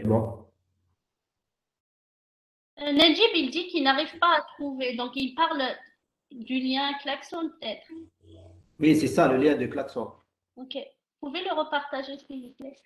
Non. Najib, il dit qu'il n'arrive pas à trouver, donc il parle du lien klaxon peut-être. Oui, c'est ça, le lien de klaxon. Ok. Vous pouvez le repartager s'il vous plaît.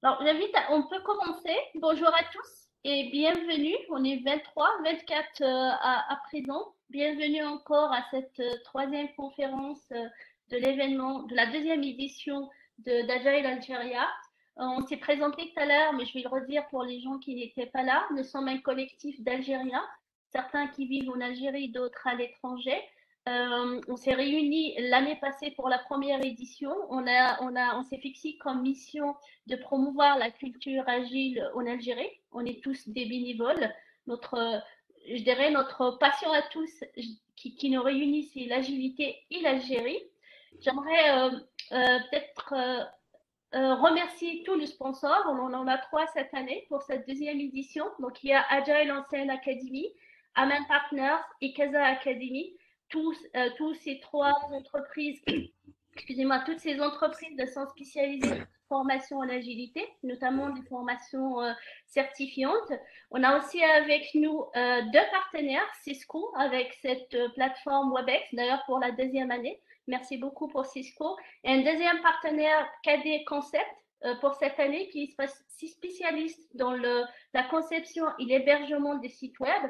Alors, on peut commencer. Bonjour à tous et bienvenue. On est 23, 24 à présent. Bienvenue encore à cette troisième conférence de l'événement, de la deuxième édition d'Agile Algeria. On s'est présenté tout à l'heure, mais je vais le redire pour les gens qui n'étaient pas là. Nous sommes un collectif d'Algériens, certains qui vivent en Algérie, d'autres à l'étranger. On s'est réunis l'année passée pour la première édition. On s'est fixé comme mission de promouvoir la culture agile en Algérie. On est tous des bénévoles. Je dirais, notre passion à tous qui nous réunit, c'est l'agilité et l'Algérie. J'aimerais peut-être remercier tous les sponsors. On en a trois cette année pour cette deuxième édition. Donc, il y a Agile Ancien Academy, Aman Partners et Casa Academy. Tous ces trois entreprises excusez-moi, toutes ces entreprises sont spécialisées dans la formation en agilité, notamment des formations certifiantes. On a aussi avec nous deux partenaires, Cisco, avec cette plateforme WebEx, d'ailleurs pour la deuxième année. Merci beaucoup pour Cisco. Et un deuxième partenaire, KD Concept, pour cette année, qui est spécialiste dans la conception et l'hébergement des sites web.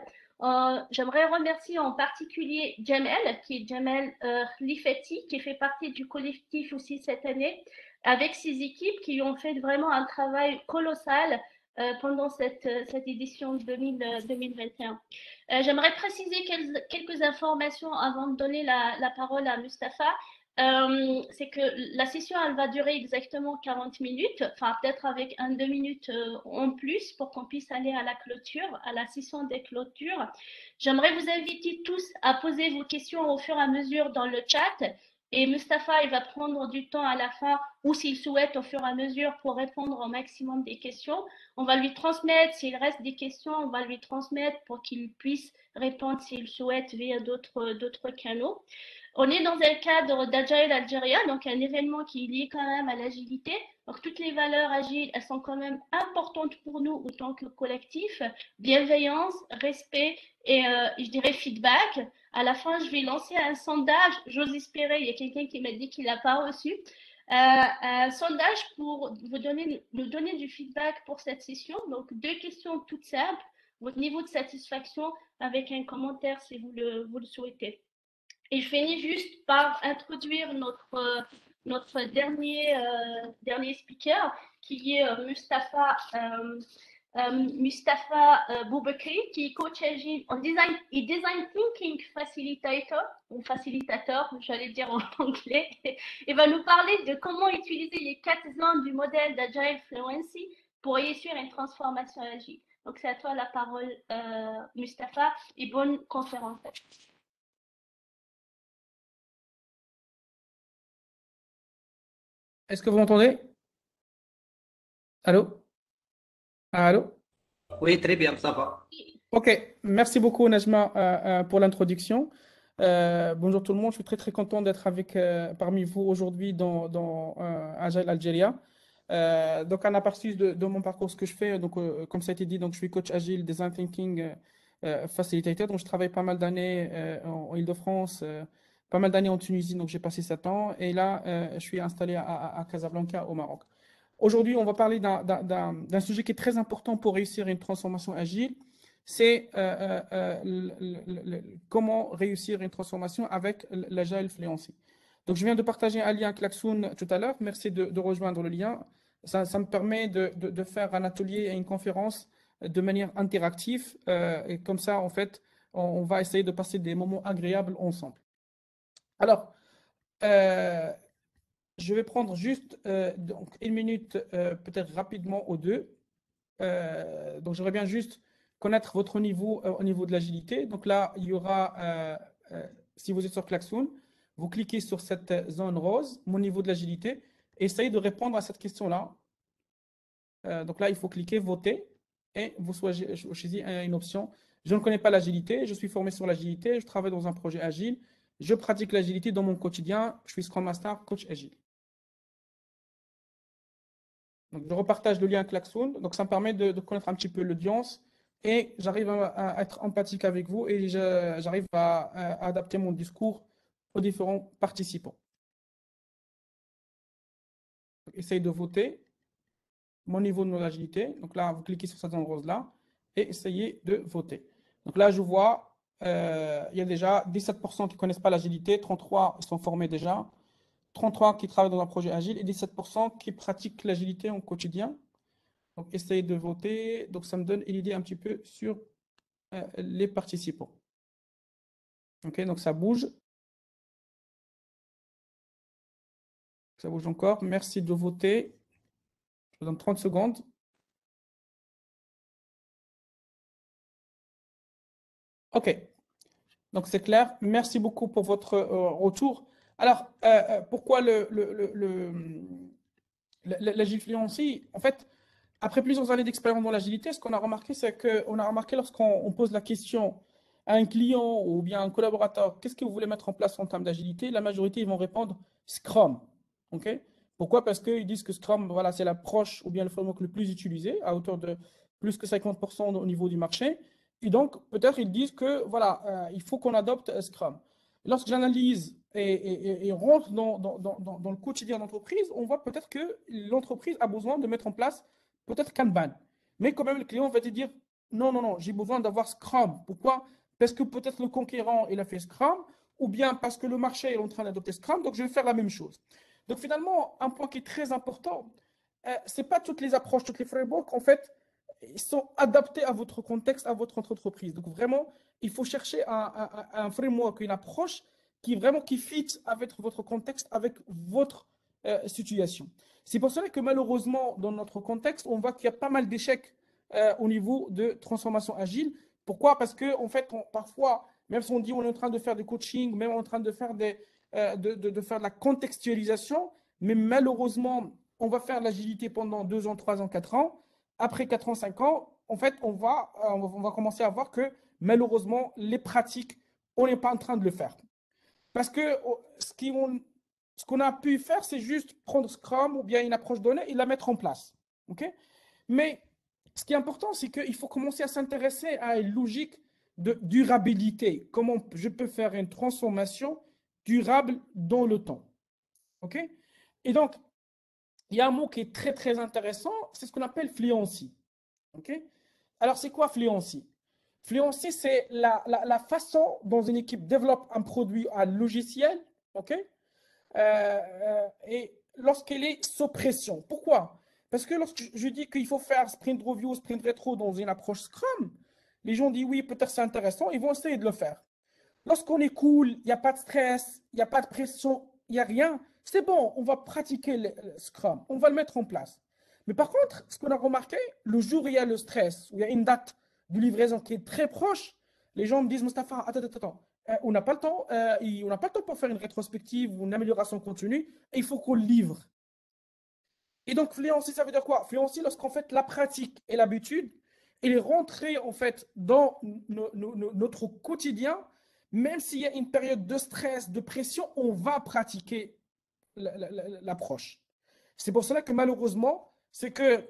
J'aimerais remercier en particulier Jamel, qui est Jamel Lifetti, qui fait partie du collectif aussi cette année, avec ses équipes qui ont fait vraiment un travail colossal pendant cette édition 2021. J'aimerais préciser quelques informations avant de donner la parole à Mustapha. C'est que la session, elle va durer exactement 40 minutes, enfin peut-être avec un 2 minutes en plus pour qu'on puisse aller à la clôture, à la session des clôtures. J'aimerais vous inviter tous à poser vos questions au fur et à mesure dans le chat. Et Mustapha, il va prendre du temps à la fin, ou s'il souhaite, au fur et à mesure, pour répondre au maximum des questions. On va lui transmettre, s'il reste des questions, on va lui transmettre pour qu'il puisse répondre s'il souhaite via d'autres canaux. On est dans un cadre d'Agile Algeria, donc un événement qui est lié quand même à l'agilité. Donc toutes les valeurs agiles, elles sont quand même importantes pour nous en tant que collectif. Bienveillance, respect et je dirais feedback. À la fin, je vais lancer un sondage. J'ose espérer, il y a quelqu'un qui m'a dit qu'il l'a pas reçu. Un sondage pour nous donner du feedback pour cette session. Donc deux questions toutes simples. Votre niveau de satisfaction avec un commentaire si vous le souhaitez. Et je finis juste par introduire notre dernier speaker, qui est Mustapha Boubekri, qui est coach agile en design et design thinking facilitator, ou facilitateur, j'allais dire en anglais. Il va nous parler de comment utiliser les 4 ans du modèle d'Agile Fluency pour réussir une transformation agile. Donc, c'est à toi la parole, Mustapha, et bonne conférence. Est-ce que vous m'entendez? Allô? Allô? Oui, très bien, ça va. Ok, merci beaucoup Najma pour l'introduction. Bonjour tout le monde, je suis très très content d'être parmi vous aujourd'hui dans Agile Algeria. Donc un aperçu de mon parcours, ce que je fais. Donc comme ça a été dit, donc je suis coach agile, design thinking facilitator. Donc je travaille pas mal d'années en Île-de-France, pas mal d'années en Tunisie. Donc j'ai passé 7 ans et là je suis installé à Casablanca au Maroc. Aujourd'hui, on va parler d'un sujet qui est très important pour réussir une transformation agile. C'est comment réussir une transformation avec l'agile fluency. Donc, je viens de partager un lien avec Klaxoon tout à l'heure. Merci de rejoindre le lien. Ça me permet de faire un atelier et une conférence de manière interactive. Et comme ça, en fait, on va essayer de passer des moments agréables ensemble. Alors, euh, je vais prendre juste donc 1 minute, peut-être rapidement ou deux. Donc, j'aimerais bien juste connaître votre niveau au niveau de l'agilité. Donc là, il y aura, si vous êtes sur Klaxoon, vous cliquez sur cette zone rose, mon niveau de l'agilité, et essayez de répondre à cette question-là. Donc là, il faut cliquer voter et vous choisissez une option. Je ne connais pas l'agilité, je suis formé sur l'agilité, je travaille dans un projet agile, je pratique l'agilité dans mon quotidien, je suis Scrum Master, coach agile. Donc, je repartage le lien Klaxoon. Donc, ça me permet de connaître un petit peu l'audience et j'arrive à être empathique avec vous et j'arrive à adapter mon discours aux différents participants. Donc, essayez de voter mon niveau de agilité. Donc là, vous cliquez sur cette zone rose-là et essayez de voter. Donc là, je vois, il y a déjà 17% qui ne connaissent pas l'agilité, 33 sont formés déjà, 33 qui travaillent dans un projet agile et 17% qui pratiquent l'agilité au quotidien. Donc, essayez de voter. Donc, ça me donne une idée un petit peu sur les participants. OK, donc ça bouge. Ça bouge encore. Merci de voter. Je vous donne 30 secondes. OK. Donc, c'est clair. Merci beaucoup pour votre retour. Alors, pourquoi l'agile fluency? En fait, après plusieurs années d'expérience dans l'agilité, ce qu'on a remarqué, c'est qu'on a remarqué lorsqu'on pose la question à un client ou bien à un collaborateur, qu'est-ce que vous voulez mettre en place en termes d'agilité? La majorité, ils vont répondre Scrum. OK? Pourquoi? Parce qu'ils disent que Scrum, voilà, c'est l'approche ou bien le framework le plus utilisé, à hauteur de plus que 50% au niveau du marché. Et donc, peut-être ils disent que voilà, il faut qu'on adopte Scrum. Lorsque j'analyse et rentre dans le quotidien d'entreprise, on voit peut-être que l'entreprise a besoin de mettre en place peut-être Kanban. Mais quand même, le client va te dire non, non, non, j'ai besoin d'avoir Scrum. Pourquoi? Parce que peut-être le conquérant, il a fait Scrum, ou bien parce que le marché est en train d'adopter Scrum, donc je vais faire la même chose. Donc finalement, un point qui est très important, ce n'est pas toutes les approches, toutes les frameworks, en fait, ils sont adaptés à votre contexte, à votre entreprise. Donc vraiment, il faut chercher un framework, une approche qui vraiment qui fit avec votre contexte, avec votre situation. C'est pour cela que malheureusement, dans notre contexte, on voit qu'il y a pas mal d'échecs au niveau de transformation agile. Pourquoi? Parce que en fait, parfois, même si on dit on est en train de faire du coaching, même en train de faire de faire de la contextualisation, mais malheureusement, on va faire l'agilité pendant 2 ans, 3 ans, 4 ans. Après 4 ans, 5 ans, en fait, on va commencer à voir que malheureusement, les pratiques, on n'est pas en train de le faire. Parce que ce qu'on a pu faire, c'est juste prendre Scrum ou bien une approche donnée et la mettre en place. OK? Mais ce qui est important, c'est qu'il faut commencer à s'intéresser à une logique de durabilité. Comment je peux faire une transformation durable dans le temps. OK? Et donc, il y a un mot qui est très, très intéressant, c'est ce qu'on appelle fluency. OK? Alors, c'est quoi fluency? Fluency, c'est la façon dont une équipe développe un produit, un logiciel, OK? Et lorsqu'elle est sous pression. Pourquoi? Parce que lorsque je dis qu'il faut faire sprint review, sprint rétro dans une approche Scrum, les gens disent oui, peut-être c'est intéressant, ils vont essayer de le faire. Lorsqu'on est cool, il n'y a pas de stress, il n'y a pas de pression, il n'y a rien, c'est bon, on va pratiquer le Scrum, on va le mettre en place. Mais par contre, ce qu'on a remarqué, le jour où il y a le stress, où il y a une date de livraison qui est très proche, les gens me disent, Mustapha, attends, on n'a pas le temps, on n'a pas le temps pour faire une rétrospective ou une amélioration continue, et il faut qu'on le livre. Et donc, fluency, ça veut dire quoi? Fluency, lorsqu'en fait la pratique et l'habitude, elle est rentrée en fait dans notre quotidien, même s'il y a une période de stress, de pression, on va pratiquer l'approche. C'est pour cela que malheureusement, c'est que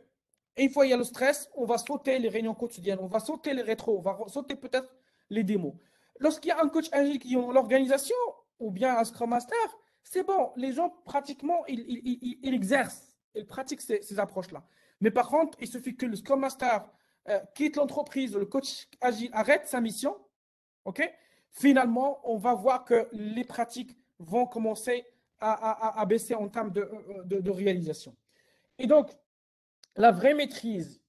une fois il y a le stress, on va sauter les réunions quotidiennes, on va sauter les rétros, on va sauter peut-être les démos. Lorsqu'il y a un coach agile qui ont l'organisation ou bien un Scrum Master, c'est bon, les gens pratiquement, ils exercent, ils pratiquent ces approches-là. Mais par contre, il suffit que le Scrum Master quitte l'entreprise, le coach agile arrête sa mission, ok? Finalement, on va voir que les pratiques vont commencer à baisser en termes de réalisation. Et donc, la vraie maîtrise,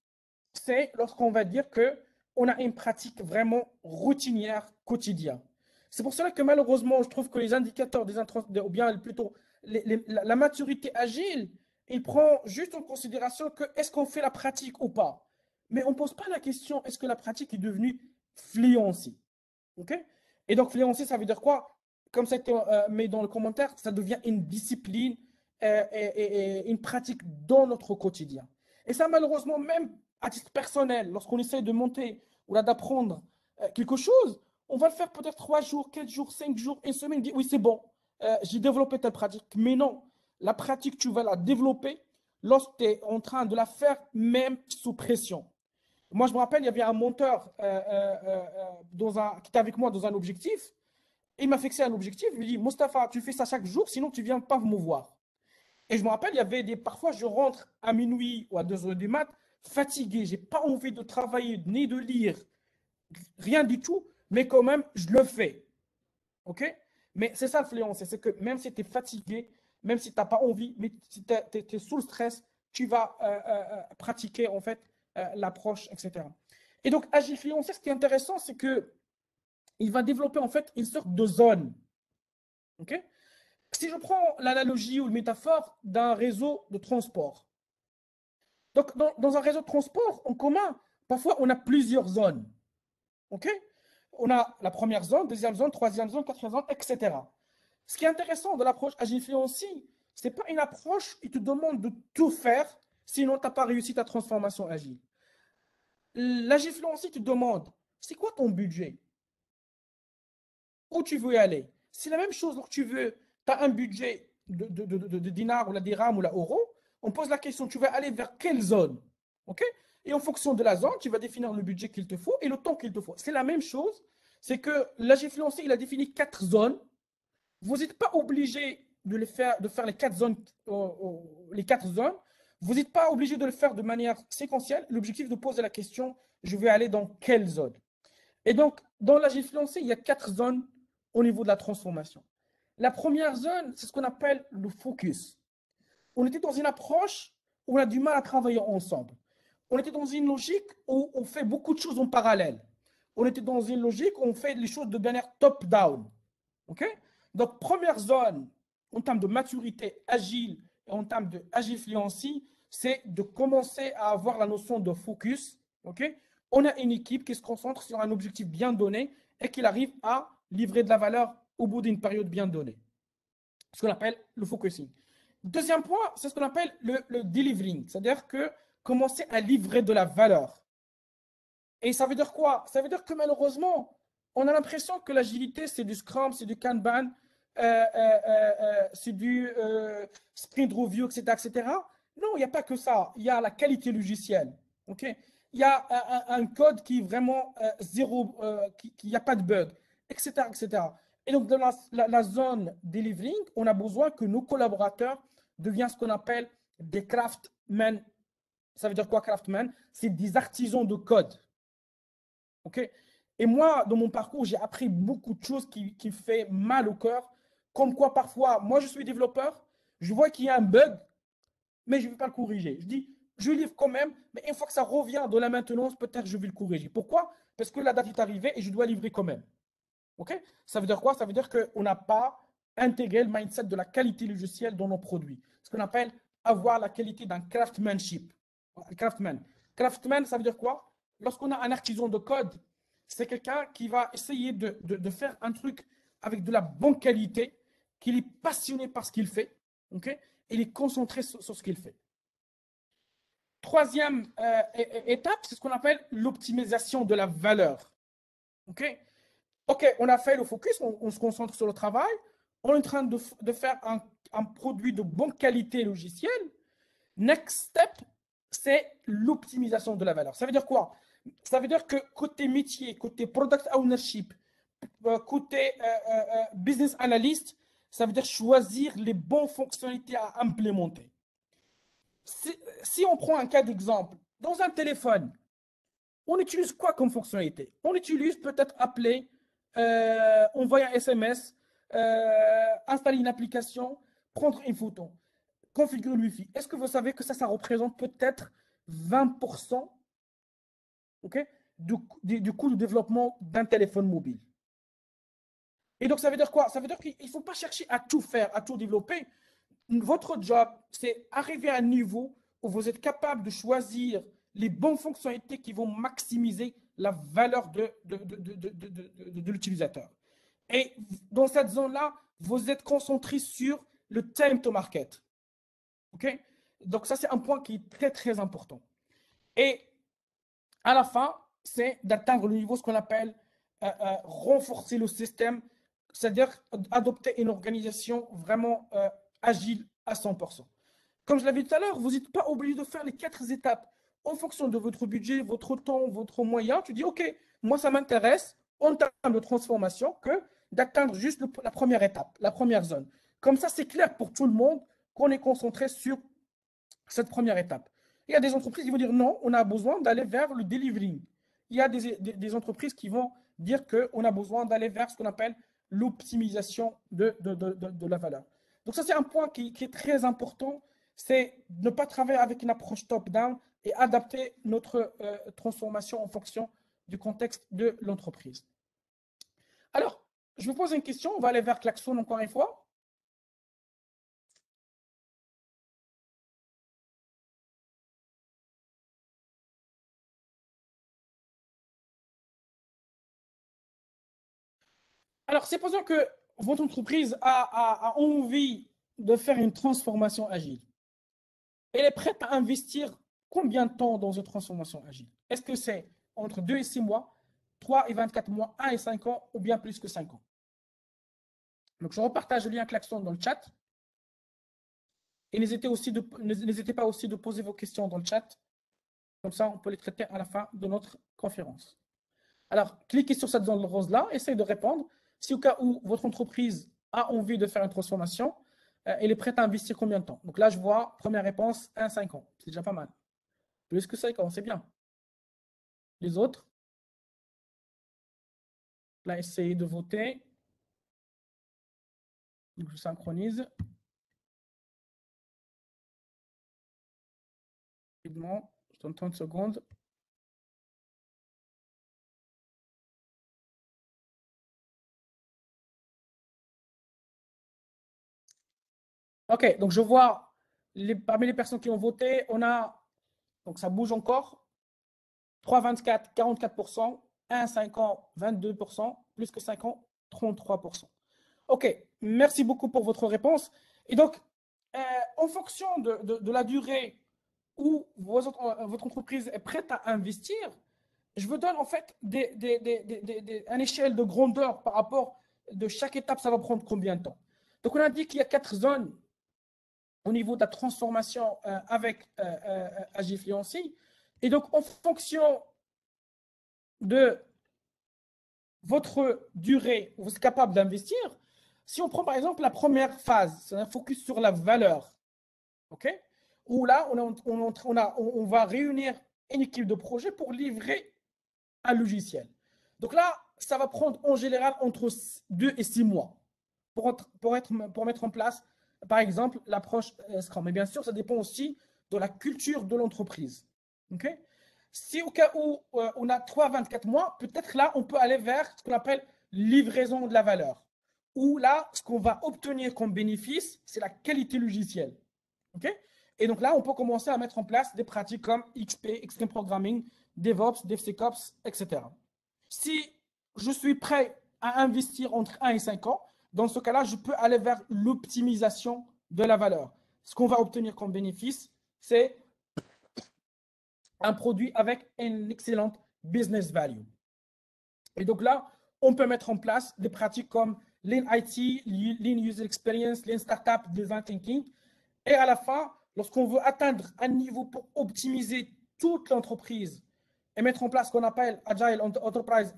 c'est lorsqu'on va dire qu'on a une pratique vraiment routinière, quotidienne. C'est pour cela que malheureusement, je trouve que les indicateurs ou bien plutôt la maturité agile, il prend juste en considération que est-ce qu'on fait la pratique ou pas. Mais on ne pose pas la question, est-ce que la pratique est devenue fluency? OK? Et donc, fluency, ça veut dire quoi? Comme ça a été mis dans le commentaire, ça devient une discipline et une pratique dans notre quotidien. Et ça, malheureusement, même à titre personnel, lorsqu'on essaie de monter ou d'apprendre quelque chose, on va le faire peut-être 3 jours, 4 jours, 5 jours, une semaine, on dit oui, c'est bon, j'ai développé telle pratique. Mais non, la pratique, tu vas la développer lorsque tu es en train de la faire, même sous pression. Moi, je me rappelle, il y avait un monteur qui était avec moi dans un objectif. Il m'a fixé un objectif. Il me dit, Mustapha, tu fais ça chaque jour, sinon tu ne viens pas me voir. Et je me rappelle, il y avait parfois, je rentre à minuit ou à 2 heures du mat, fatigué. Je n'ai pas envie de travailler ni de lire, rien du tout, mais quand même, je le fais. OK? Mais c'est ça l'influence, c'est que même si tu es fatigué, même si tu n'as pas envie, mais si tu es sous le stress, tu vas pratiquer en fait l'approche, etc. Et donc, Agile Fluencer, ce qui est intéressant, c'est que il va développer en fait une sorte de zone. OK? Si je prends l'analogie ou la métaphore d'un réseau de transport. Donc, dans un réseau de transport en commun, parfois on a plusieurs zones. OK? On a la première zone, deuxième zone, troisième zone, quatrième zone, etc. Ce qui est intéressant de l'approche Agile Fluency, ce n'est pas une approche qui te demande de tout faire, sinon tu n'as pas réussi ta transformation agile. L'Agile Fluency te demande, c'est quoi ton budget? Où tu veux y aller? C'est la même chose lorsque tu as un budget de dinars ou la dirham ou la euro, on pose la question, tu veux aller vers quelle zone? OK? Et en fonction de la zone, tu vas définir le budget qu'il te faut et le temps qu'il te faut. C'est la même chose, c'est que l'Agile Fluency, il a défini 4 zones. Vous n'êtes pas obligé de faire les 4 zones, Vous n'êtes pas obligé de le faire de manière séquentielle. L'objectif est de poser la question, je vais aller dans quelle zone? Et donc, dans l'Agile Fluency, il y a 4 zones au niveau de la transformation. La première zone, c'est ce qu'on appelle le focus. On était dans une approche où on a du mal à travailler ensemble. On était dans une logique où on fait beaucoup de choses en parallèle. On était dans une logique où on fait les choses de manière top-down. OK? Donc, première zone en termes de maturité agile et en termes de Agile Fluency, c'est de commencer à avoir la notion de focus. OK? On a une équipe qui se concentre sur un objectif bien donné et qui arrive à livrer de la valeur au bout d'une période bien donnée. Ce qu'on appelle le focusing. Deuxième point, c'est ce qu'on appelle le delivering, c'est-à-dire que commencer à livrer de la valeur. Et ça veut dire quoi? Ça veut dire que malheureusement, on a l'impression que l'agilité, c'est du Scrum, c'est du Kanban, c'est du Sprint Review, etc., etc. Non, il n'y a pas que ça. Il y a la qualité logicielle. Okay? Il y a un code qui est vraiment zéro, qui n'y a pas de bug, etc., etc. Et donc, dans la zone delivering, on a besoin que nos collaborateurs deviennent ce qu'on appelle des craftsmen. Ça veut dire quoi, craftsmen? C'est des artisans de code. OK? Et moi, dans mon parcours, j'ai appris beaucoup de choses qui me fait mal au cœur. Comme quoi, parfois, moi, je suis développeur, je vois qu'il y a un bug, mais je ne vais pas le corriger. Je dis, je livre quand même, mais une fois que ça revient dans la maintenance, peut-être je vais le corriger. Pourquoi? Parce que la date est arrivée et je dois livrer quand même. OK? Ça veut dire quoi? Ça veut dire qu'on n'a pas intégré le mindset de la qualité logicielle dans nos produits. Ce qu'on appelle avoir la qualité d'un craftsmanship. Craftsman. Craftsman, ça veut dire quoi? Lorsqu'on a un artisan de code, c'est quelqu'un qui va essayer de faire un truc avec de la bonne qualité, qu'il est passionné par ce qu'il fait, okay? Et il est concentré sur ce qu'il fait. Troisième étape, c'est ce qu'on appelle l'optimisation de la valeur. OK? OK, on a fait le focus, on se concentre sur le travail, on est en train de faire un produit de bonne qualité logicielle. Next step, c'est l'optimisation de la valeur. Ça veut dire quoi? Ça veut dire que côté métier, côté product ownership, côté business analyst, ça veut dire choisir les bonnes fonctionnalités à implémenter. Si on prend un cas d'exemple, dans un téléphone, on utilise quoi comme fonctionnalité? On utilise peut-être appeler, envoyer un SMS, installer une application, prendre une photo, configurer le Wi-Fi. Est-ce que vous savez que ça représente peut-être 20% okay, du coût de développement d'un téléphone mobile? Et donc, ça veut dire quoi? Ça veut dire qu'il ne faut pas chercher à tout faire, à tout développer. Votre job, c'est arriver à un niveau où vous êtes capable de choisir les bonnes fonctionnalités qui vont maximiser la valeur de l'utilisateur. Et dans cette zone-là, vous êtes concentré sur le time to market. OK? Donc, ça, c'est un point qui est très, très important. Et à la fin, c'est d'atteindre le niveau, ce qu'on appelle renforcer le système, c'est-à-dire adopter une organisation vraiment agile à 100%. Comme je l'avais dit tout à l'heure, vous n'êtes pas obligé de faire les 4 étapes. En fonction de votre budget, votre temps, votre moyen, tu dis, OK, moi, ça m'intéresse en termes de transformation que d'atteindre juste la première étape, la première zone. Comme ça, c'est clair pour tout le monde qu'on est concentré sur cette première étape. Il y a des entreprises qui vont dire non, on a besoin d'aller vers le delivering. Il y a des entreprises qui vont dire qu'on a besoin d'aller vers ce qu'on appelle l'optimisation de la valeur. Donc ça, c'est un point qui est très important, c'est ne pas travailler avec une approche top-down et adapter notre transformation en fonction du contexte de l'entreprise. Alors, je vous pose une question, on va aller vers Klaxon encore une fois. Alors, supposons que votre entreprise a envie de faire une transformation agile. Elle est prête à investir combien de temps dans une transformation agile? Est-ce que c'est entre 2 et 6 mois, 3 et 24 mois, 1 et 5 ans, ou bien plus que 5 ans? Donc, je repartage le lien Klaxon dans le chat. Et n'hésitez pas aussi de poser vos questions dans le chat. Comme ça, on peut les traiter à la fin de notre conférence. Alors, cliquez sur cette zone rose-là, essayez de répondre. Si au cas où votre entreprise a envie de faire une transformation, elle est prête à investir combien de temps? Donc là, je vois, première réponse, 1 à 5 ans. C'est déjà pas mal. Plus que 5 ans, c'est bien. Les autres? Là, essayez de voter. Donc, je synchronise. Rapidement, je donne 30 secondes. OK, donc je vois parmi les personnes qui ont voté, on a, donc ça bouge encore, 3,24, 44%, 1, 5 ans, 22%, plus que 5 ans, 33%. OK, merci beaucoup pour votre réponse. Et donc, en fonction de la durée où votre entreprise est prête à investir, je vous donne en fait une échelle de grandeur par rapport de chaque étape, ça va prendre combien de temps. Donc, on a dit qu'il y a 4 zones au niveau de la transformation avec Agifluency. Et donc, en fonction de votre durée où vous êtes capable d'investir, si on prend par exemple la première phase, c'est un focus sur la valeur, OK? Où là, on va réunir une équipe de projet pour livrer un logiciel. Donc là, ça va prendre en général entre 2 et 6 mois pour mettre en place, par exemple, l'approche Scrum. Mais bien sûr, ça dépend aussi de la culture de l'entreprise. Okay? Si au cas où on a 3-24 mois, peut-être là, on peut aller vers ce qu'on appelle livraison de la valeur. Où là, ce qu'on va obtenir comme bénéfice, c'est la qualité logicielle. Okay? Et donc là, on peut commencer à mettre en place des pratiques comme XP, Extreme Programming, DevOps, DevSecOps, etc. Si je suis prêt à investir entre 1 et 5 ans, dans ce cas-là, je peux aller vers l'optimisation de la valeur. Ce qu'on va obtenir comme bénéfice, c'est un produit avec une excellente business value. Et donc là, on peut mettre en place des pratiques comme Lean IT, Lean User Experience, Lean Startup, Design Thinking. Et à la fin, lorsqu'on veut atteindre un niveau pour optimiser toute l'entreprise et mettre en place ce qu'on appelle Agile Enterprise,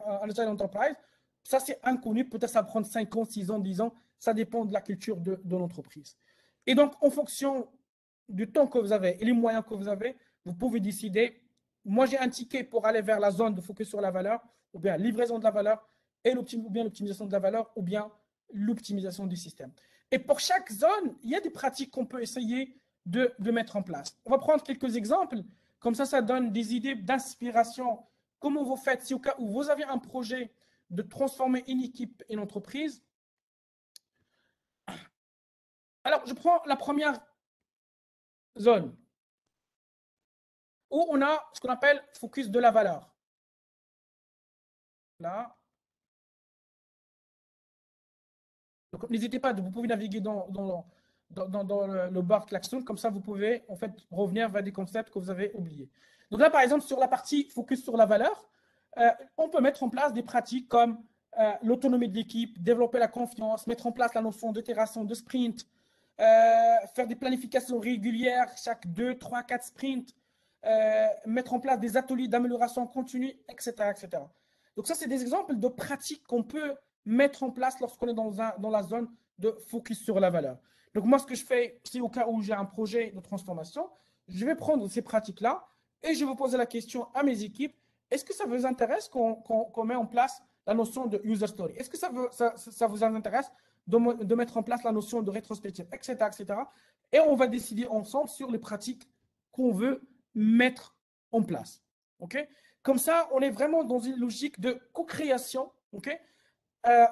ça c'est inconnu, peut-être ça va prendre 5 ans, 6 ans, 10 ans, ça dépend de la culture de l'entreprise. Et donc, en fonction du temps que vous avez et les moyens que vous avez, vous pouvez décider, moi j'ai un ticket pour aller vers la zone de focus sur la valeur, ou bien livraison de la valeur, ou bien l'optimisation de la valeur, ou bien l'optimisation du système. Et pour chaque zone, il y a des pratiques qu'on peut essayer de mettre en place. On va prendre quelques exemples, comme ça donne des idées d'inspiration. Comment vous faites si au cas où vous avez un projet de transformer une équipe et une entreprise. Alors, je prends la première zone où on a ce qu'on appelle focus de la valeur. Là. Donc, n'hésitez pas, vous pouvez naviguer dans le bar Klaxon, comme ça vous pouvez en fait revenir vers des concepts que vous avez oubliés. Donc là, par exemple, sur la partie focus sur la valeur, on peut mettre en place des pratiques comme l'autonomie de l'équipe, développer la confiance, mettre en place la notion d'itération, de sprint, faire des planifications régulières chaque 2, 3, 4 sprints, mettre en place des ateliers d'amélioration continue, etc., etc. Donc ça, c'est des exemples de pratiques qu'on peut mettre en place lorsqu'on est dans la zone de focus sur la valeur. Donc moi, ce que je fais, c'est au cas où j'ai un projet de transformation, je vais prendre ces pratiques-là et je vais poser la question à mes équipes, est-ce que ça vous intéresse qu'on met en place la notion de user story? Est-ce que ça vous intéresse de mettre en place la notion de rétrospective, etc., etc. Et on va décider ensemble sur les pratiques qu'on veut mettre en place. OK? Comme ça, on est vraiment dans une logique de co-création. OK?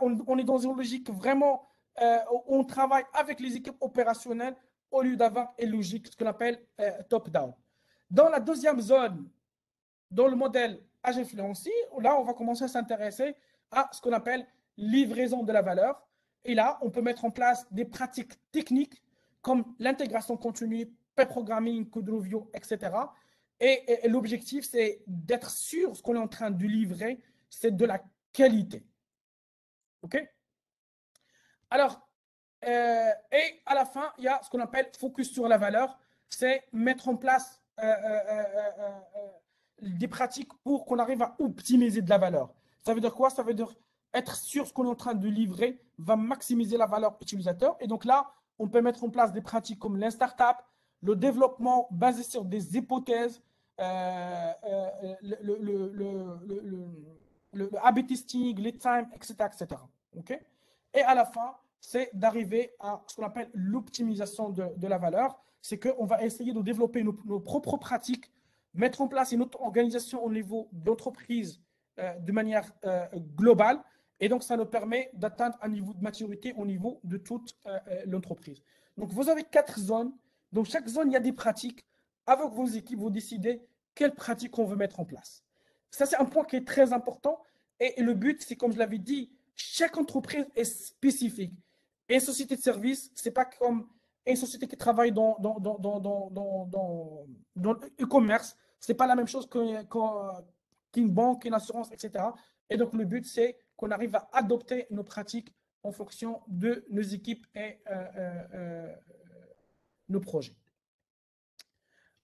On est dans une logique vraiment où on travaille avec les équipes opérationnelles au lieu d'avoir une logique, ce qu'on appelle top-down. Dans la deuxième zone, dans le modèle Agile Fluency, là, on va commencer à s'intéresser à ce qu'on appelle livraison de la valeur. Et là, on peut mettre en place des pratiques techniques comme l'intégration continue, pair programming, code review, etc. Et l'objectif, c'est d'être sûr que ce qu'on est en train de livrer, c'est de la qualité. OK? Alors, et à la fin, il y a ce qu'on appelle focus sur la valeur. C'est mettre en place des pratiques pour qu'on arrive à optimiser de la valeur. Ça veut dire quoi? Ça veut dire être sûr que ce qu'on est en train de livrer va maximiser la valeur utilisateur. Et donc là, on peut mettre en place des pratiques comme l'in-startup, le développement basé sur des hypothèses, le A/B testing, les time, etc., etc. Okay? Et à la fin, c'est d'arriver à ce qu'on appelle l'optimisation de la valeur. C'est qu'on va essayer de développer nos propres pratiques, mettre en place une autre organisation au niveau d'entreprise de manière globale. Et donc, ça nous permet d'atteindre un niveau de maturité au niveau de toute l'entreprise. Donc, vous avez 4 zones. Dans chaque zone, il y a des pratiques. Avec vos équipes, vous décidez quelles pratiques on veut mettre en place. Ça, c'est un point qui est très important. Et le but, c'est comme je l'avais dit, chaque entreprise est spécifique. Et une société de service, ce n'est pas comme une société qui travaille dans le e-commerce. Ce n'est pas la même chose qu'une banque, une assurance, etc. Et donc, le but, c'est qu'on arrive à adopter nos pratiques en fonction de nos équipes et nos projets.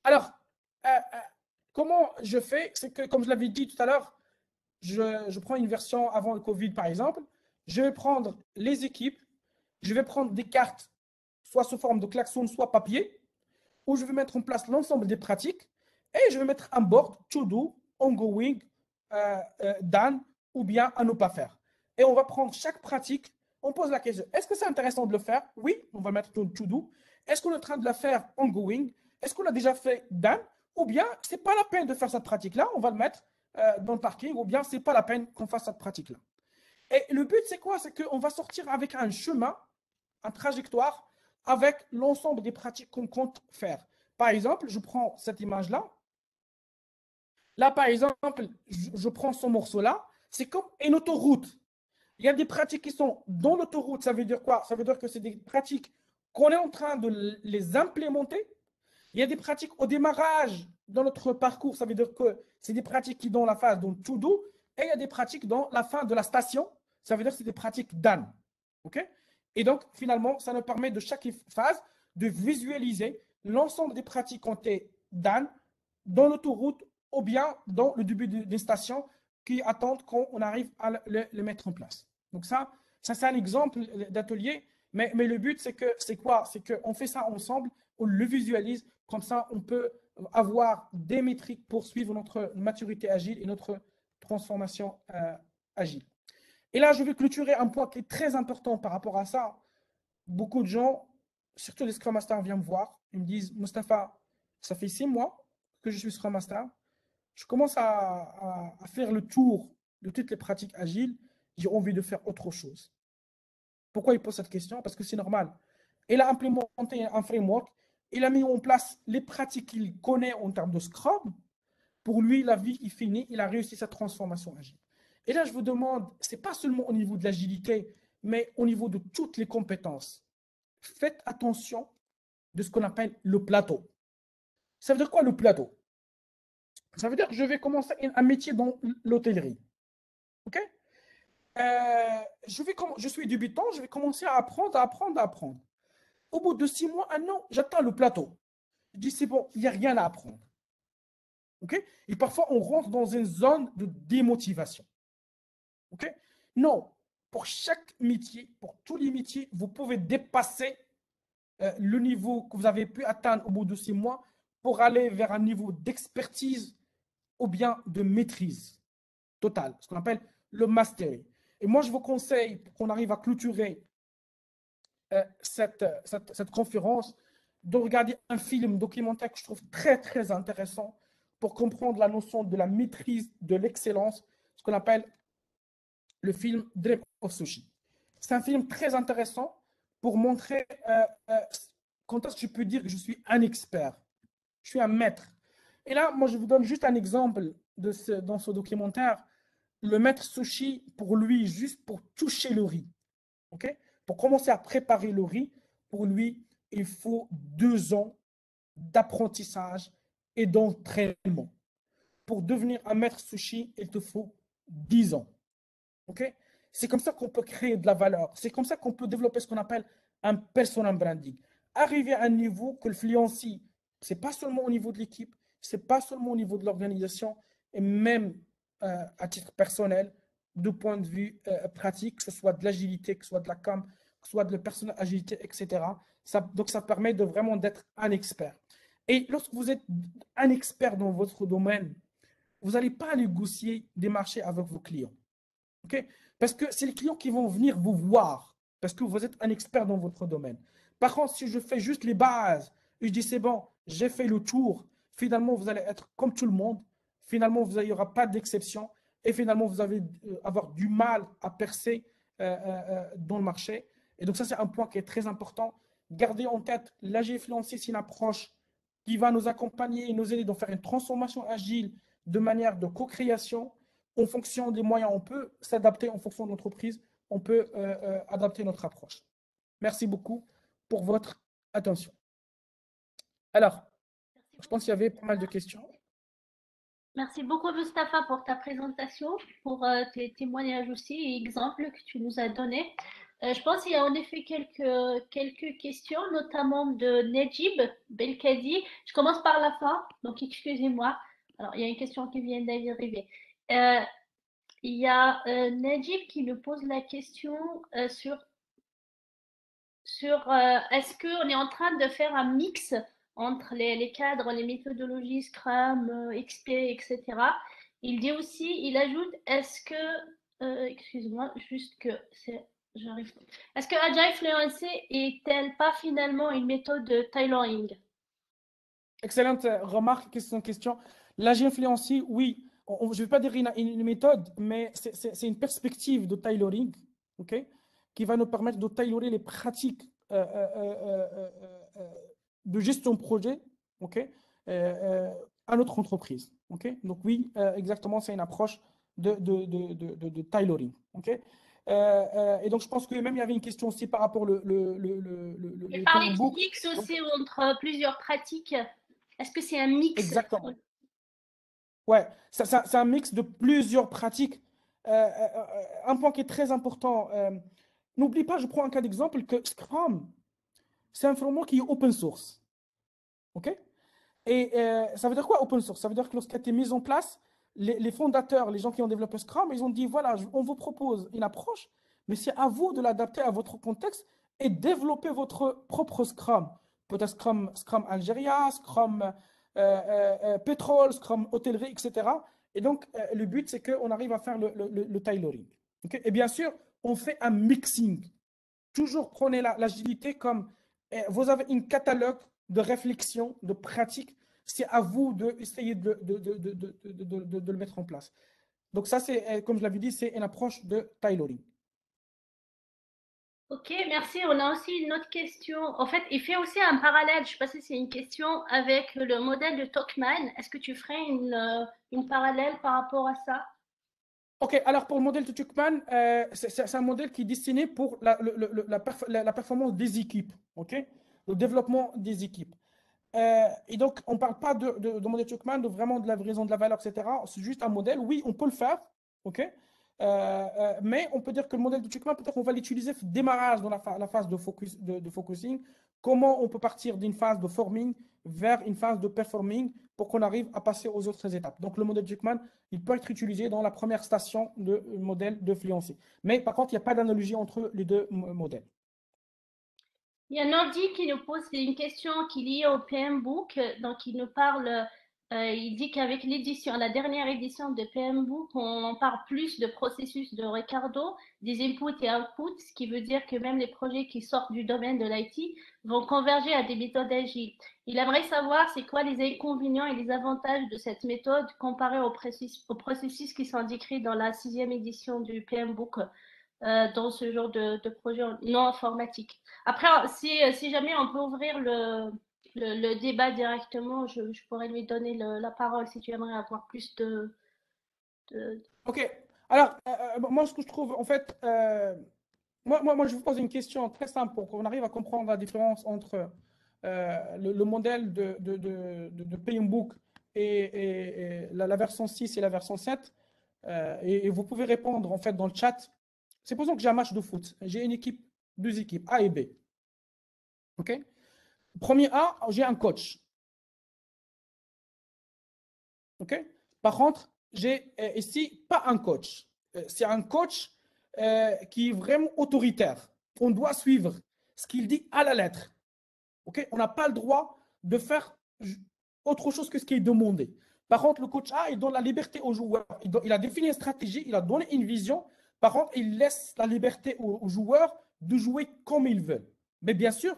Alors, comment je fais? C'est que, comme je l'avais dit tout à l'heure, je prends une version avant le Covid, par exemple. Je vais prendre les équipes, je vais prendre des cartes, soit sous forme de klaxon, soit papier, où je vais mettre en place l'ensemble des pratiques et je vais mettre un board, to do, ongoing, done, ou bien à ne pas faire. Et on va prendre chaque pratique, on pose la question, est-ce que c'est intéressant de le faire? Oui, on va mettre to do. Est-ce qu'on est en train de la faire ongoing? Est-ce qu'on l'a déjà fait done? Ou bien, ce n'est pas la peine de faire cette pratique-là, on va le mettre dans le parking, ou bien ce n'est pas la peine qu'on fasse cette pratique-là. Et le but, c'est quoi? C'est qu'on va sortir avec un chemin, une trajectoire, avec l'ensemble des pratiques qu'on compte faire. Par exemple, je prends cette image-là. Là, par exemple, je prends ce morceau-là. C'est comme une autoroute. Il y a des pratiques qui sont dans l'autoroute. Ça veut dire quoi? Ça veut dire que c'est des pratiques qu'on est en train de les implémenter. Il y a des pratiques au démarrage dans notre parcours. Ça veut dire que c'est des pratiques qui sont dans la phase de to do. Et il y a des pratiques dans la fin de la station. Ça veut dire que c'est des pratiques done. OK? Et donc, finalement, ça nous permet de chaque phase de visualiser l'ensemble des pratiques qui ont été done dans l'autoroute ou bien dans le début des stations qui attendent qu'on arrive à le mettre en place. Donc ça c'est un exemple d'atelier, mais le but, c'est quoi? C'est qu'on fait ça ensemble, on le visualise, comme ça, on peut avoir des métriques pour suivre notre maturité agile et notre transformation agile. Et là, je vais clôturer un point qui est très important par rapport à ça. Beaucoup de gens, surtout les Scrum Masters, viennent me voir. Ils me disent, Mustapha, ça fait 6 mois que je suis Scrum Master. Je commence à faire le tour de toutes les pratiques agiles. J'ai envie de faire autre chose. Pourquoi il pose cette question? Parce que c'est normal. Il a implémenté un framework. Il a mis en place les pratiques qu'il connaît en termes de Scrum. Pour lui, la vie est finie. Il a réussi sa transformation agile. Et là, je vous demande, ce n'est pas seulement au niveau de l'agilité, mais au niveau de toutes les compétences. Faites attention de ce qu'on appelle le plateau. Ça veut dire quoi le plateau? Ça veut dire que je vais commencer un métier dans l'hôtellerie. OK? Je suis débutant, je vais commencer à apprendre. Au bout de 6 mois, 1 an, j'atteins le plateau. Je dis, c'est bon, il n'y a rien à apprendre. OK? Et parfois, on rentre dans une zone de démotivation. OK? Non, pour chaque métier, pour tous les métiers, vous pouvez dépasser le niveau que vous avez pu atteindre au bout de 6 mois pour aller vers un niveau d'expertise ou bien de maîtrise totale, ce qu'on appelle le mastery. Et moi, je vous conseille, pour qu'on arrive à clôturer cette conférence, de regarder un film documentaire que je trouve très, très intéressant pour comprendre la notion de la maîtrise de l'excellence, ce qu'on appelle le film Dream of Sushi. C'est un film très intéressant pour montrer quand est-ce que je peux dire que je suis un expert, je suis un maître. Et là, moi, je vous donne juste un exemple dans ce documentaire. Le maître sushi, pour lui, juste pour toucher le riz, ok? Pour commencer à préparer le riz, pour lui, il faut 2 ans d'apprentissage et d'entraînement. Pour devenir un maître sushi, il te faut 10 ans. Ok? C'est comme ça qu'on peut créer de la valeur. C'est comme ça qu'on peut développer ce qu'on appelle un personal branding. Arriver à un niveau que le fluency, ce n'est pas seulement au niveau de l'équipe, ce n'est pas seulement au niveau de l'organisation, et même à titre personnel, de point de vue pratique, que ce soit de l'agilité, que ce soit de la com, que ce soit de la personal agilité, etc. Donc, ça permet de vraiment d'être un expert. Et lorsque vous êtes un expert dans votre domaine, vous n'allez pas négocier des marchés avec vos clients. Okay? Parce que c'est les clients qui vont venir vous voir, parce que vous êtes un expert dans votre domaine. Par contre, si je fais juste les bases, et je dis c'est bon, j'ai fait le tour, finalement, vous allez être comme tout le monde, finalement, il n'y aura pas d'exception, et finalement, vous allez avoir du mal à percer dans le marché. Et donc, ça, c'est un point qui est très important. Gardez en tête, l'agile financier, c'est une approche qui va nous accompagner et nous aider à faire une transformation agile de manière de co-création. En fonction des moyens, on peut s'adapter en fonction de l'entreprise, on peut adapter notre approche. Merci beaucoup pour votre attention. Alors, je pense qu'il y avait pas mal de questions. Merci beaucoup, Mustapha, pour ta présentation, pour tes témoignages aussi et exemples que tu nous as donnés. Je pense qu'il y a en effet quelques questions, notamment de Nejib Belkadi. Je commence par la fin, donc excusez-moi. Alors, il y a une question qui vient d'arriver. Il y a Najib qui nous pose la question sur est-ce qu'on est en train de faire un mix entre les cadres, les méthodologies Scrum, XP, etc. Il dit aussi, il ajoute, est-ce que, excuse-moi, juste que j'arrive. Est-ce que Agile Fluency est-elle pas finalement une méthode de tailoring? Excellente remarque, question. L'agile fluency, oui, je ne vais pas dire une méthode, mais c'est une perspective de tailoring, ok, qui va nous permettre de tailorer les pratiques de gestion de projet, ok, à notre entreprise. Ok. Donc oui, exactement, c'est une approche de tailoring. Ok. Et donc je pense que même il y avait une question aussi par rapport Et le parler planning de book. mix aussi entre plusieurs pratiques. Est-ce que c'est un mix? Exactement. Ouais, c'est un mix de plusieurs pratiques. Un point qui est très important, n'oublie pas, je prends un cas d'exemple, que Scrum, c'est un framework qui est open source. OK? Et ça veut dire quoi open source? Ça veut dire que lorsqu'il a été mis en place, les fondateurs, les gens qui ont développé Scrum, ils ont dit, voilà, on vous propose une approche, mais c'est à vous de l'adapter à votre contexte et développer votre propre Scrum. Peut-être Scrum Algeria, Scrum pétrole, Scrum hôtellerie, etc. Et donc, le but, c'est qu'on arrive à faire le tailoring. Okay? Et bien sûr, on fait un mixing. Toujours prenez l'agilité comme vous avez un catalogue de réflexion, de pratique. C'est à vous d'essayer de le mettre en place. Donc ça, c'est, comme je l'avais dit, c'est une approche de tailoring. Ok, merci. On a aussi une autre question. En fait, il fait aussi un parallèle, je ne sais pas si c'est une question, avec le modèle de Tokman. Est-ce que tu ferais une parallèle par rapport à ça? Ok, alors pour le modèle de Tuckman, c'est un modèle qui est destiné pour la performance des équipes, ok? Le développement des équipes. Et donc, on ne parle pas de modèle Tuckman, vraiment de la livraison de la valeur, etc. C'est juste un modèle. Oui, on peut le faire, ok? Mais on peut dire que le modèle de Tuckman, peut-être qu'on va l'utiliser au démarrage dans la phase de focusing comment on peut partir d'une phase de forming vers une phase de performing pour qu'on arrive à passer aux autres étapes. Donc, le modèle Jackman, il peut être utilisé dans la première station de modèle de fluency. Mais par contre, il n'y a pas d'analogie entre les deux modèles. Il y a Nordi qui nous pose une question qui est liée au PM Book. Donc, il nous parle, il dit qu'avec l'édition, la dernière édition de PM Book, on parle plus de processus de Ricardo, des inputs et outputs, ce qui veut dire que même les projets qui sortent du domaine de l'IT vont converger à des méthodes agiles. Il aimerait savoir c'est quoi les inconvénients et les avantages de cette méthode comparée aux processus qui sont décrits dans la 6e édition du PM Book. Dans ce genre de projet non informatique. Après, si jamais on peut ouvrir le débat directement, je pourrais lui donner la parole si tu aimerais avoir plus de... OK. Alors, moi, ce que je trouve, en fait, moi, je vous pose une question très simple pour qu'on arrive à comprendre la différence entre le modèle de Paying Book et la version 6 et la version 7. Et vous pouvez répondre, en fait, dans le chat. Supposons que j'ai un match de foot. J'ai une équipe, deux équipes, A et B. OK? Premier A, j'ai un coach. OK? Par contre, j'ai ici pas un coach. C'est un coach qui est vraiment autoritaire. On doit suivre ce qu'il dit à la lettre. OK? On n'a pas le droit de faire autre chose que ce qui est demandé. Par contre, le coach A, il donne la liberté aux joueurs. Il a défini une stratégie, il a donné une vision. Par contre, il laisse la liberté aux joueurs de jouer comme ils veulent. Mais bien sûr,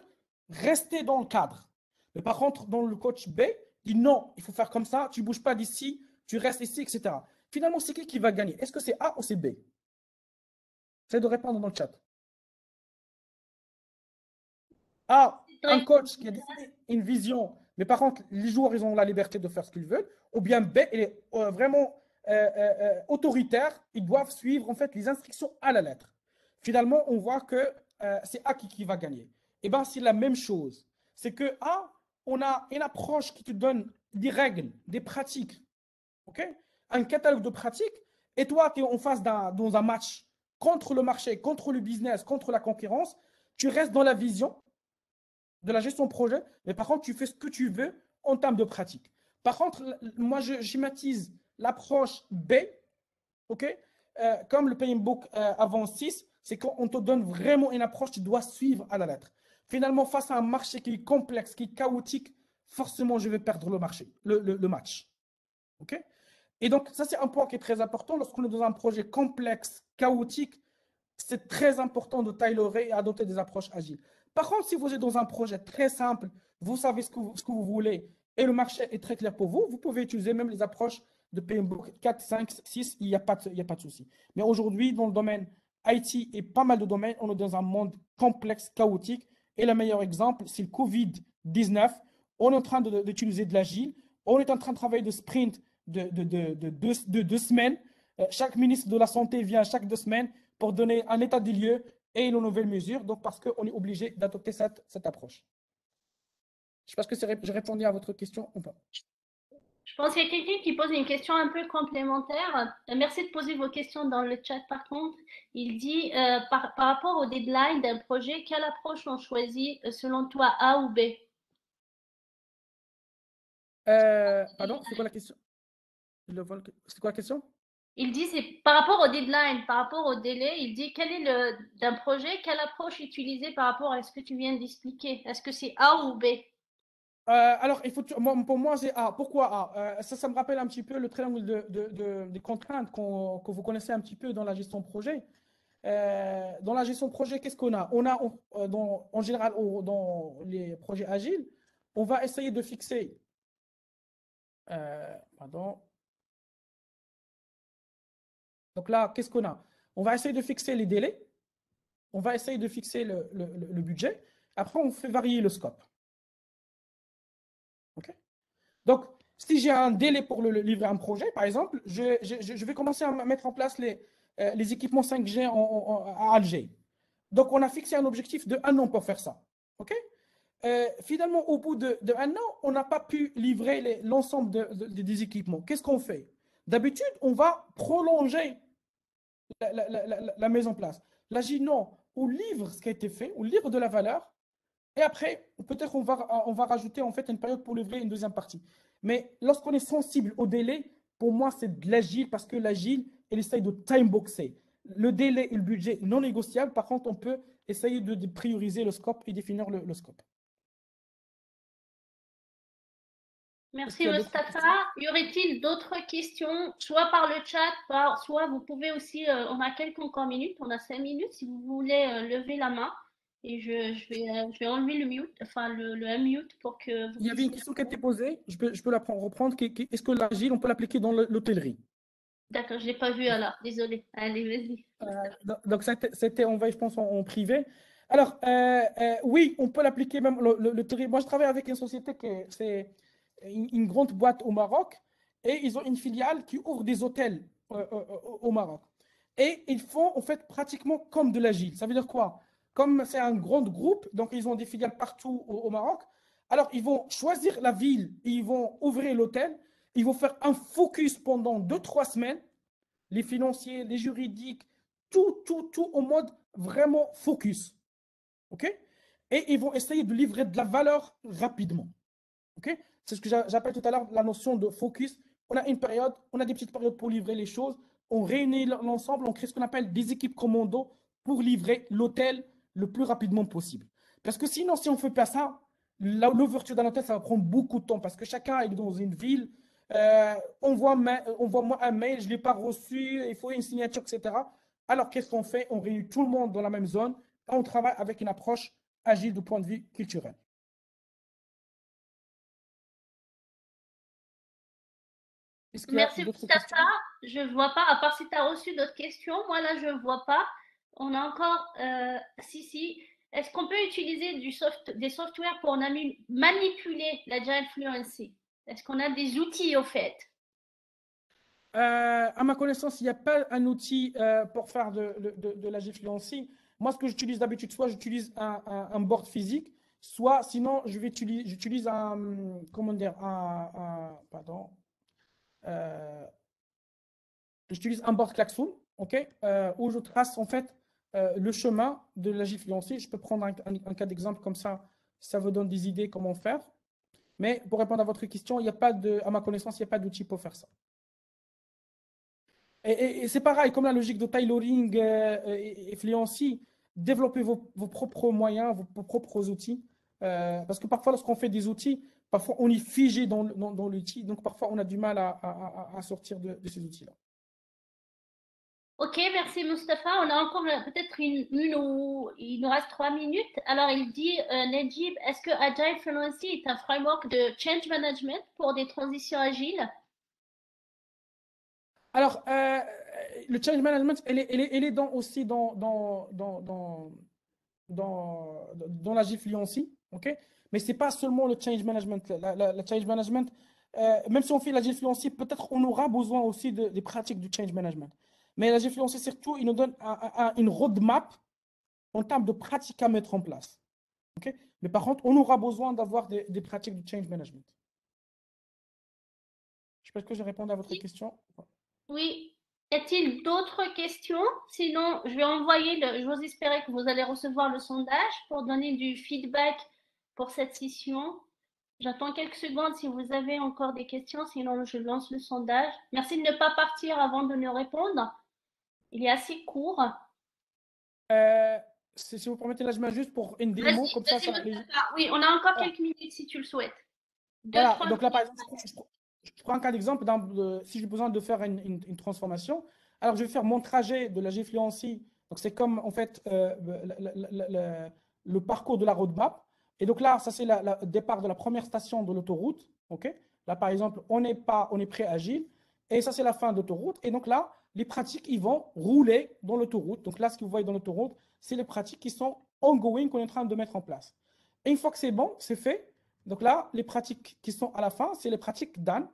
rester dans le cadre. Mais par contre, dans le coach B, il dit non, il faut faire comme ça, tu ne bouges pas d'ici, tu restes ici, etc. Finalement, c'est qui va gagner? Est-ce que c'est A ou c'est B? Essayez de répondre dans le chat. A, un coach qui a défini une vision, mais par contre, les joueurs, ils ont la liberté de faire ce qu'ils veulent. Ou bien B, il est vraiment autoritaire, ils doivent suivre en fait les instructions à la lettre. Finalement, on voit que c'est A qui va gagner. Et bien, c'est la même chose. C'est que A, on a une approche qui te donne des règles, des pratiques, ok, un catalogue de pratiques, et toi, tu es en face dans un match contre le marché, contre le business, contre la concurrence, tu restes dans la vision de la gestion de projet, mais par contre, tu fais ce que tu veux en termes de pratique. Par contre, moi, je schématise l'approche B, ok, comme le Paying Book avant 6, c'est qu'on te donne vraiment une approche, tu dois suivre à la lettre. Finalement, face à un marché qui est complexe, qui est chaotique, forcément, je vais perdre le marché, le match. OK? Et donc, ça, c'est un point qui est très important. Lorsqu'on est dans un projet complexe, chaotique, c'est très important de tailorer et adopter des approches agiles. Par contre, si vous êtes dans un projet très simple, vous savez ce que vous voulez et le marché est très clair pour vous, vous pouvez utiliser même les approches de PMBOK 4, 5, 6, il n'y a pas de souci. Mais aujourd'hui, dans le domaine IT et pas mal de domaines, on est dans un monde complexe, chaotique. Et le meilleur exemple, c'est le Covid-19. On est en train d'utiliser de l'agile. On est en train de travailler de sprint de 2 semaines. Chaque ministre de la Santé vient chaque 2 semaines pour donner un état des lieux et une nouvelle mesure, donc parce qu'on est obligé d'adopter cette approche. Je ne sais pas que j'ai répondu à votre question ou pas. Je pense qu'il y a quelqu'un qui pose une question un peu complémentaire. Merci de poser vos questions dans le chat par contre. Il dit, par rapport au deadline d'un projet, quelle approche on choisit selon toi, A ou B? Pardon, c'est quoi la question? C'est quoi la question? Il dit, c'est par rapport au deadline, par rapport au délai, il dit, quel est d'un projet, quelle approche utiliser par rapport à ce que tu viens d'expliquer? Est-ce que c'est A ou B? Alors, pour moi, c'est A. Pourquoi A? Ça me rappelle un petit peu le triangle des contraintes que vous connaissez un petit peu dans la gestion de projet. Dans la gestion de projet, qu'est-ce qu'on a? On a, en général, dans les projets agiles, on va essayer de fixer. Pardon. Donc là, qu'est-ce qu'on a? On va essayer de fixer les délais. On va essayer de fixer le budget. Après, on fait varier le scope. OK? Donc, si j'ai un délai pour livrer un projet, par exemple, je vais commencer à mettre en place les équipements 5G à Alger. Donc, on a fixé un objectif de 1 an pour faire ça. OK? Finalement, au bout de 1 an, on n'a pas pu livrer l'ensemble des équipements. Qu'est-ce qu'on fait? D'habitude, on va prolonger la mise en place. Là, j'ai non, on livre ce qui a été fait, on livre de la valeur, Et après, peut-être on va rajouter en fait une période pour livrer une deuxième partie. Mais lorsqu'on est sensible au délai, pour moi, c'est de l'agile parce que l'agile, il essaye de time boxer. Le délai et le budget non négociables. Par contre, on peut essayer de prioriser le scope et définir le scope. Est-ce Merci qu'il y a d'autres Mustapha. questions? Y aurait-il d'autres questions, soit par le chat, soit vous pouvez aussi, on a quelques encore minutes, on a 5 minutes, si vous voulez lever la main et je vais enlever le mute, enfin le unmute pour que vous Il y avait une puissiez question qui a été répondre. posée, je peux la reprendre. Est-ce que l'agile, on peut l'appliquer dans l'hôtellerie? D'accord, je l'ai pas vu alors, désolé. Allez, vas-y. Donc, c'était envoyé, je pense, en privé. Alors, oui, on peut l'appliquer même le tourisme. Moi, je travaille avec une société qui c'est une grande boîte au Maroc et ils ont une filiale qui ouvre des hôtels au Maroc. Et ils font en fait pratiquement comme de l'agile. Ça veut dire quoi? Comme c'est un grand groupe, donc ils ont des filiales partout au Maroc. Alors, ils vont choisir la ville, ils vont ouvrir l'hôtel, ils vont faire un focus pendant 2, 3 semaines, les financiers, les juridiques, tout en mode vraiment focus. OK? Et ils vont essayer de livrer de la valeur rapidement. OK? C'est ce que j'appelle tout à l'heure la notion de focus. On a une période, on a des petites périodes pour livrer les choses. On réunit l'ensemble, on crée ce qu'on appelle des équipes commando pour livrer l'hôtel le plus rapidement possible. Parce que sinon, si on ne fait pas ça, l'ouverture d'un hôtel, ça va prendre beaucoup de temps parce que chacun est dans une ville. Envoie-moi un mail, je ne l'ai pas reçu, il faut une signature, etc. Alors, qu'est-ce qu'on fait? On réunit tout le monde dans la même zone et on travaille avec une approche agile du point de vue culturel. Est-ce qu'il y a Merci d'autres Mustapha. questions? Je vois pas, à part si tu as reçu d'autres questions, moi là je vois pas. On a encore, si. Est-ce qu'on peut utiliser des softwares pour manipuler l'agile fluency? Est-ce qu'on a des outils au fait? À ma connaissance, il n'y a pas un outil pour faire de la fluency. Moi, ce que j'utilise d'habitude, soit j'utilise un board physique, soit sinon, j'utilise comment dire, pardon, euh, j'utilise un board klaxon, ok, où je trace en fait le chemin de la fluency. Je peux prendre un cas d'exemple comme ça vous donne des idées comment faire. Mais pour répondre à votre question, il n'y a pas à ma connaissance, il n'y a pas d'outil pour faire ça. Et c'est pareil, comme la logique de tailoring et fluency, développez vos propres moyens, vos propres outils. Parce que parfois, lorsqu'on fait des outils, parfois on est figé dans l'outil, donc parfois on a du mal à sortir de ces outils-là. Ok, merci Mustapha. On a encore peut-être une ou il nous reste 3 minutes. Alors il dit, Najib, est-ce que Agile Fluency est un framework de change management pour des transitions agiles? Alors, le change management, elle est aussi dans la fluency, ok? Mais ce n'est pas seulement le change management. La change management, même si on fait la fluency, peut-être on aura besoin aussi des pratiques du change management. Mais la fluency, surtout, il nous donne une roadmap en termes de pratiques à mettre en place. ok? Mais par contre, on aura besoin d'avoir des pratiques du change management. Je pense que j'ai répondu à votre question. Oui. Y a-t-il d'autres questions? Sinon, je vais envoyer j'ose espérer que vous allez recevoir le sondage pour donner du feedback pour cette session. J'attends quelques secondes si vous avez encore des questions, sinon je lance le sondage. Merci de ne pas partir avant de nous répondre. Il est assez court. Euh, si vous permettez, là, je mets juste pour une démo, Vas-y, comme ça, vas-y, les- Mustapha. Oui, on a encore voilà. quelques minutes si tu le souhaites. Deux, Voilà, trois donc là, par minutes. exemple, je prends un cas d'exemple. Si j'ai besoin de faire une transformation, alors je vais faire mon trajet de la Gfluency. Donc, c'est comme, en fait, le parcours de la roadmap. Et donc là, ça, c'est le départ de la première station de l'autoroute. OK? Là, par exemple, on est prêt agile. Et ça, c'est la fin de l'autoroute. Et donc là, les pratiques, ils vont rouler dans l'autoroute. Donc là, ce que vous voyez dans l'autoroute, c'est les pratiques qui sont ongoing qu'on est en train de mettre en place. Et une fois que c'est bon, c'est fait. Donc là, les pratiques qui sont à la fin, c'est les pratiques done.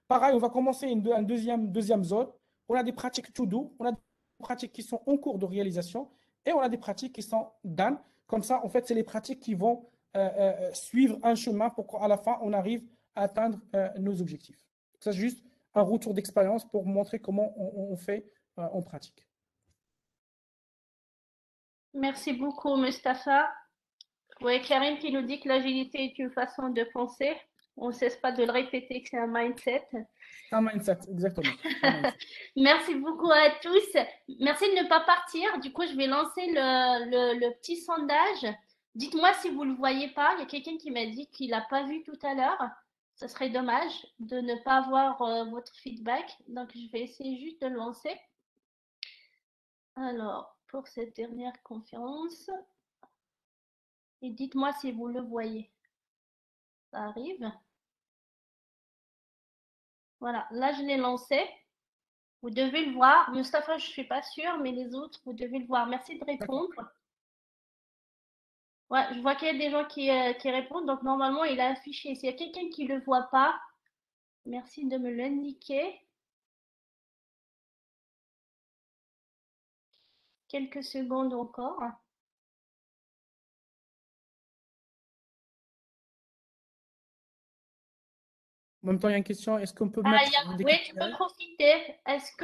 Pareil, on va commencer une deuxième zone. On a des pratiques to do, on a des pratiques qui sont en cours de réalisation et on a des pratiques qui sont done. Comme ça, en fait, c'est les pratiques qui vont suivre un chemin pour qu'à la fin, on arrive à atteindre nos objectifs. Ça, c'est juste un retour d'expérience pour montrer comment on fait en pratique. Merci beaucoup, Mustapha. Oui, Karim qui nous dit que l'agilité est une façon de penser. On ne cesse pas de le répéter que c'est un mindset. C'est un mindset, exactement. C'est un mindset. Merci beaucoup à tous. Merci de ne pas partir. Du coup, je vais lancer le petit sondage. Dites-moi si vous ne le voyez pas. Il y a quelqu'un qui m'a dit qu'il n'a pas vu tout à l'heure. Ce serait dommage de ne pas avoir votre feedback. Donc, je vais essayer juste de le lancer. Alors, pour cette dernière conférence, et dites-moi si vous le voyez. Ça arrive. Voilà, là, je l'ai lancé. Vous devez le voir. Mustapha, je ne suis pas sûre, mais les autres, vous devez le voir. Merci de D'accord. répondre. Ouais, je vois qu'il y a des gens qui répondent, donc normalement, il est affiché. S'il y a quelqu'un qui ne le voit pas, merci de me l'indiquer. Quelques secondes encore. En même temps, il y a une question, est-ce qu'on peut Ah, mettre des oui, tu peux KPI? profiter. Est-ce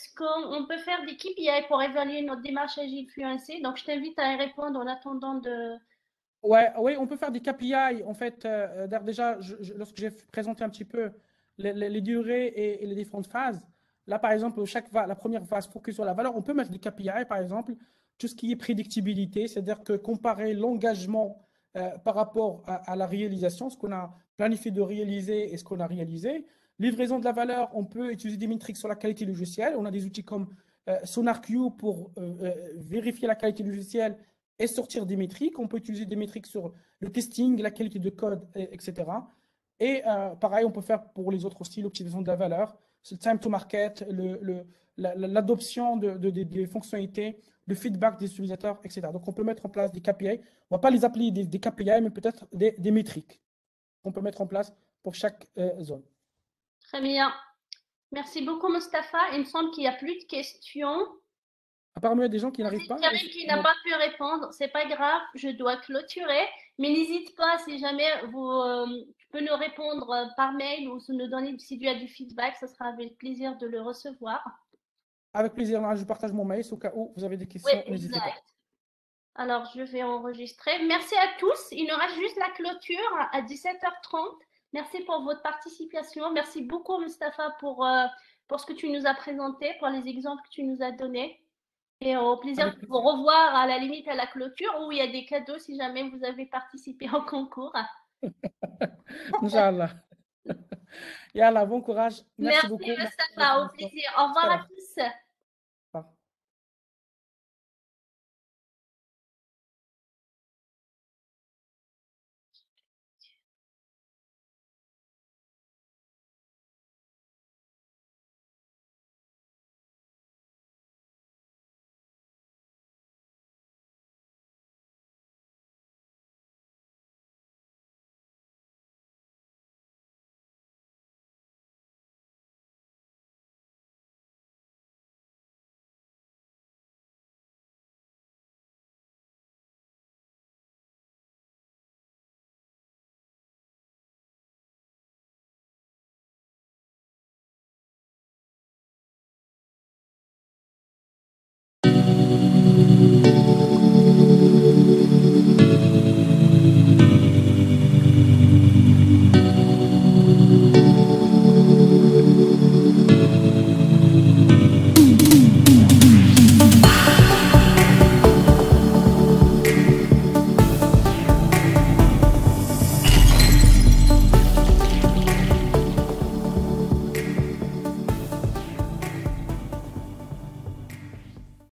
qu'on peut faire des KPI pour évaluer notre démarche agile fluencée? Donc, je t'invite à y répondre en attendant de... Ouais, oui, on peut faire des KPI. En fait, déjà, lorsque j'ai présenté un petit peu les durées et les différentes phases, là, par exemple, la première phase focus sur la valeur, on peut mettre des KPI, par exemple, tout ce qui est prédictibilité, c'est-à-dire que comparer l'engagement par rapport à la réalisation, ce qu'on a planifié de réaliser et ce qu'on a réalisé. Livraison de la valeur, on peut utiliser des métriques sur la qualité logicielle. On a des outils comme SonarQube pour vérifier la qualité logicielle et sortir des métriques. On peut utiliser des métriques sur le testing, la qualité de code, etc. Et pareil, on peut faire pour les autres aussi l'optimisation de la valeur, le time to market, l'adoption des fonctionnalités, le feedback des utilisateurs, etc. Donc, on peut mettre en place des KPI. On ne va pas les appeler des KPI, mais peut-être des métriques qu'on peut mettre en place pour chaque zone. Très bien. Merci beaucoup, Mustapha. Il me semble qu'il n'y a plus de questions. Apparemment, il y a des gens qui n'arrivent C'est pas. Karim qui n'a pas pu répondre. C'est pas grave, je dois clôturer. Mais n'hésite pas, si jamais tu peux nous répondre par mail ou nous donner si tu as du feedback, ce sera avec plaisir de le recevoir. Avec plaisir, là, je partage mon mail. Au cas où vous avez des Oui, questions, n'hésitez pas. exact. Alors, je vais enregistrer. Merci à tous. Il nous reste juste la clôture à 17h30. Merci pour votre participation. Merci beaucoup, Mustapha, pour ce que tu nous as présenté, pour les exemples que tu nous as donnés. Et au plaisir Avec de vous plaisir. revoir à la limite à la clôture où il y a des cadeaux si jamais vous avez participé au concours. Inch'Allah. Yallah, bon courage. Merci Merci beaucoup. Merci pour Mustapha, au l'information. plaisir. Au revoir à Salam. tous.